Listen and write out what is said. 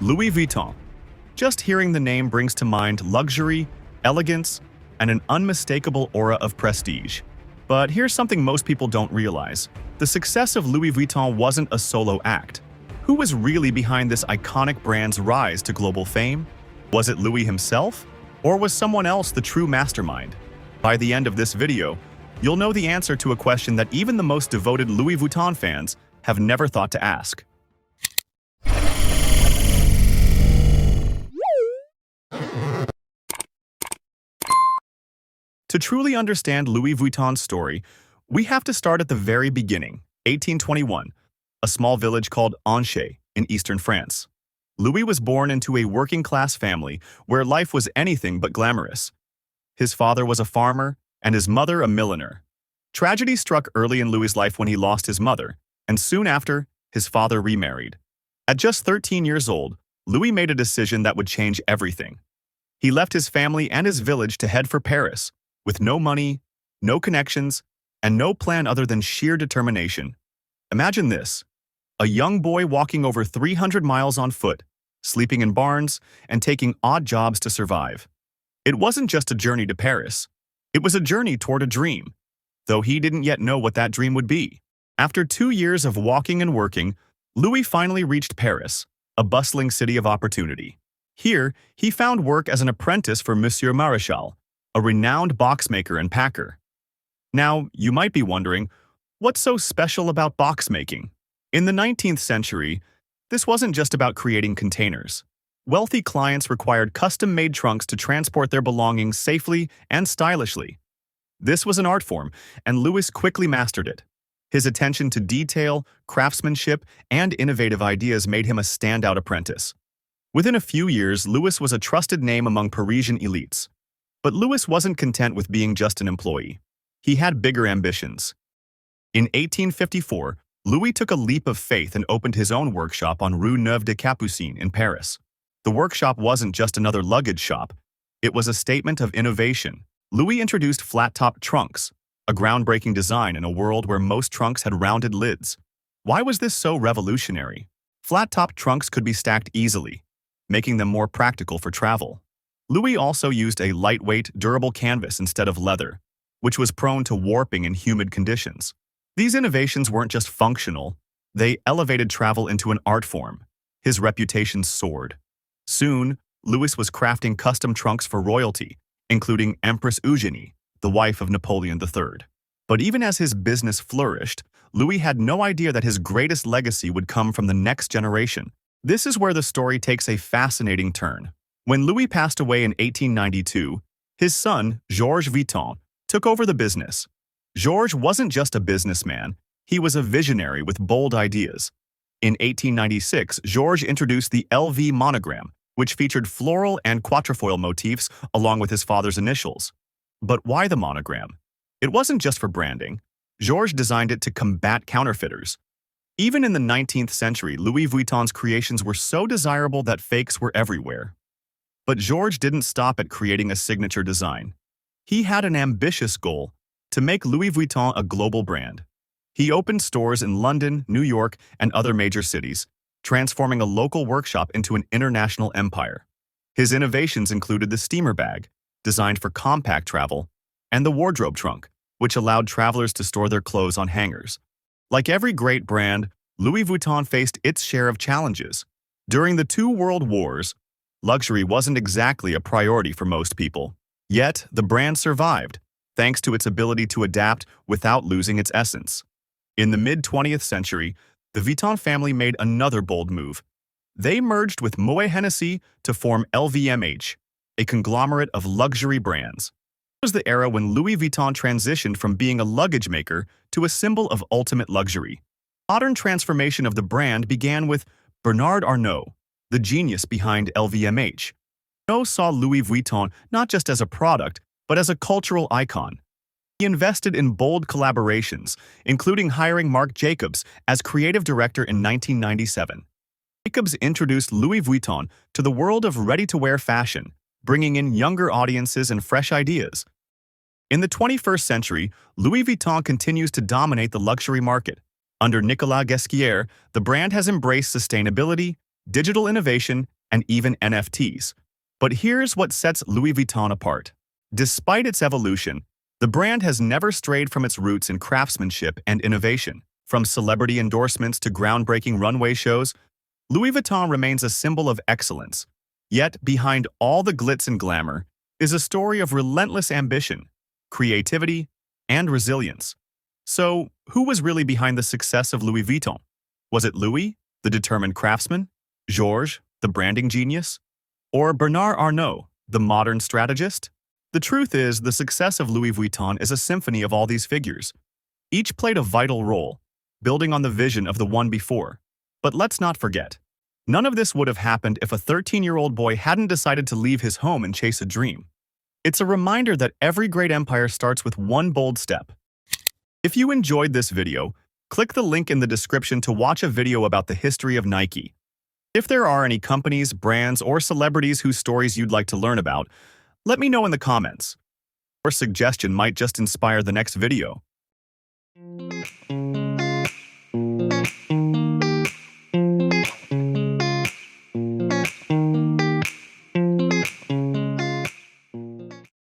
Louis Vuitton. Just hearing the name brings to mind luxury, elegance, and an unmistakable aura of prestige. But here's something most people don't realize. The success of Louis Vuitton wasn't a solo act. Who was really behind this iconic brand's rise to global fame? Was it Louis himself? Or was someone else the true mastermind? By the end of this video, you'll know the answer to a question that even the most devoted Louis Vuitton fans have never thought to ask. To truly understand Louis Vuitton's story, we have to start at the very beginning, 1821, a small village called Angers in eastern France. Louis was born into a working-class family where life was anything but glamorous. His father was a farmer and his mother a milliner. Tragedy struck early in Louis's life when he lost his mother, and soon after, his father remarried. At just 13 years old, Louis made a decision that would change everything. He left his family and his village to head for Paris, with no money, no connections, and no plan other than sheer determination. Imagine this: a young boy walking over 300 miles on foot, sleeping in barns, and taking odd jobs to survive. It wasn't just a journey to Paris. It was a journey toward a dream, though he didn't yet know what that dream would be. After 2 years of walking and working, Louis finally reached Paris, a bustling city of opportunity. Here, he found work as an apprentice for Monsieur Maréchal, a renowned boxmaker and packer. Now, you might be wondering, what's so special about boxmaking? In the 19th century, this wasn't just about creating containers. Wealthy clients required custom-made trunks to transport their belongings safely and stylishly. This was an art form, and Louis quickly mastered it. His attention to detail, craftsmanship, and innovative ideas made him a standout apprentice. Within a few years, Louis was a trusted name among Parisian elites. But Louis wasn't content with being just an employee. He had bigger ambitions. In 1854, Louis took a leap of faith and opened his own workshop on Rue Neuve des Capucines in Paris. The workshop wasn't just another luggage shop. It was a statement of innovation. Louis introduced flat-top trunks, a groundbreaking design in a world where most trunks had rounded lids. Why was this so revolutionary? Flat-top trunks could be stacked easily, making them more practical for travel. Louis also used a lightweight, durable canvas instead of leather, which was prone to warping in humid conditions. These innovations weren't just functional, they elevated travel into an art form. His reputation soared. Soon, Louis was crafting custom trunks for royalty, including Empress Eugénie, the wife of Napoleon III. But even as his business flourished, Louis had no idea that his greatest legacy would come from the next generation. This is where the story takes a fascinating turn. When Louis passed away in 1892, his son, Georges Vuitton, took over the business. Georges wasn't just a businessman, he was a visionary with bold ideas. In 1896, Georges introduced the LV monogram, which featured floral and quatrefoil motifs along with his father's initials. But why the monogram? It wasn't just for branding. Georges designed it to combat counterfeiters. Even in the 19th century, Louis Vuitton's creations were so desirable that fakes were everywhere. But Georges didn't stop at creating a signature design. He had an ambitious goal: to make Louis Vuitton a global brand. He opened stores in London, New York, and other major cities, transforming a local workshop into an international empire. His innovations included the steamer bag, designed for compact travel, and the wardrobe trunk, which allowed travelers to store their clothes on hangers. Like every great brand, Louis Vuitton faced its share of challenges. During the two world wars, luxury wasn't exactly a priority for most people. Yet, the brand survived, thanks to its ability to adapt without losing its essence. In the mid-20th century, the Vuitton family made another bold move. They merged with Moet Hennessy to form LVMH, a conglomerate of luxury brands. It was the era when Louis Vuitton transitioned from being a luggage maker to a symbol of ultimate luxury. Modern transformation of the brand began with Bernard Arnault, the genius behind LVMH. Arnault saw Louis Vuitton not just as a product, but as a cultural icon. He invested in bold collaborations, including hiring Marc Jacobs as creative director in 1997. Jacobs introduced Louis Vuitton to the world of ready-to-wear fashion, bringing in younger audiences and fresh ideas. In the 21st century, Louis Vuitton continues to dominate the luxury market. Under Nicolas Ghesquière, the brand has embraced sustainability, digital innovation, and even NFTs. But here's what sets Louis Vuitton apart. Despite its evolution, the brand has never strayed from its roots in craftsmanship and innovation. From celebrity endorsements to groundbreaking runway shows, Louis Vuitton remains a symbol of excellence. Yet, behind all the glitz and glamour is a story of relentless ambition, creativity, and resilience. So, who was really behind the success of Louis Vuitton? Was it Louis, the determined craftsman? Georges, the branding genius? Or Bernard Arnault, the modern strategist? The truth is, the success of Louis Vuitton is a symphony of all these figures. Each played a vital role, building on the vision of the one before. But let's not forget, none of this would have happened if a 13-year-old boy hadn't decided to leave his home and chase a dream. It's a reminder that every great empire starts with one bold step. If you enjoyed this video, click the link in the description to watch a video about the history of Nike. If there are any companies, brands, or celebrities whose stories you'd like to learn about, let me know in the comments. Your suggestion might just inspire the next video.